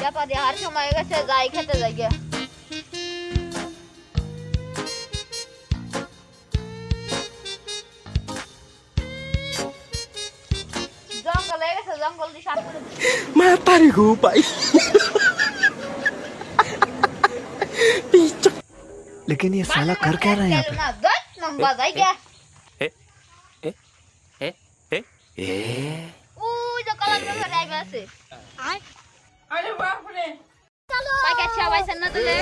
চাপা দিয়ে হার সময় গেছে যাই খেতে যাই গে জঙ্গলে গেছে জঙ্গল দিয়ে সাপ করে Matari ko pa. Pichak. लेकिन ये साला कर क्या रहा है यहाँ पे? না দত নম্বর যাই গে ওই যে কলার ধরে আইবে আছে আরে বাপ রে পাই কাছে আইছেন না দিলে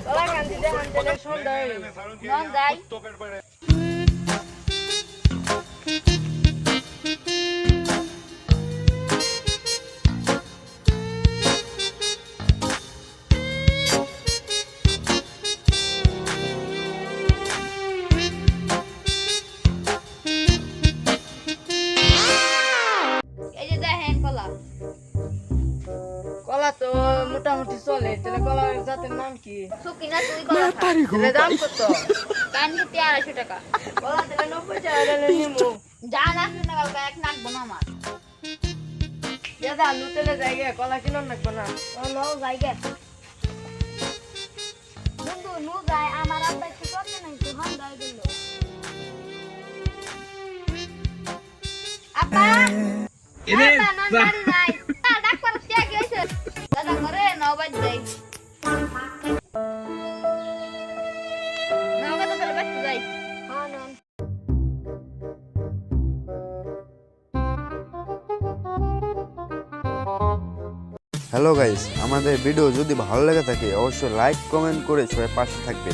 কলা কান্দি দে হান্তে সন্ধ্যা নন যাই এই যে দেখেন কলা কলা তো মোটামুটি চলে তাহলে কলার জাতের নাম কি সুকিনা তুই কলা খা। Matari ko এর দাম pa. কত কান দিতে 250 টাকা কলা দিলে 90 টাকা দিলে নিমু জান আসবে না কালকে এক নাক বনা আমার দাদা লুতেলে যাইগে কলা কিনো নাকবো না ও লো যাই গে বন্ধু নু যাই আমার আব্বা কি করতে নাই তো হান যাই দিল আব্বা এনে না যাই যাই ডাক করে কে গেছে দাদা করে 9 বাজে যাই 9 বাজে তাহলে বাজতে যাই হ্যাঁ নন হ্যালো গাইস, আমাদের ভিডিও যদি ভালো লেগে থাকে অবশ্যই লাইক কমেন্ট করে সবাই পাশে থাকবে।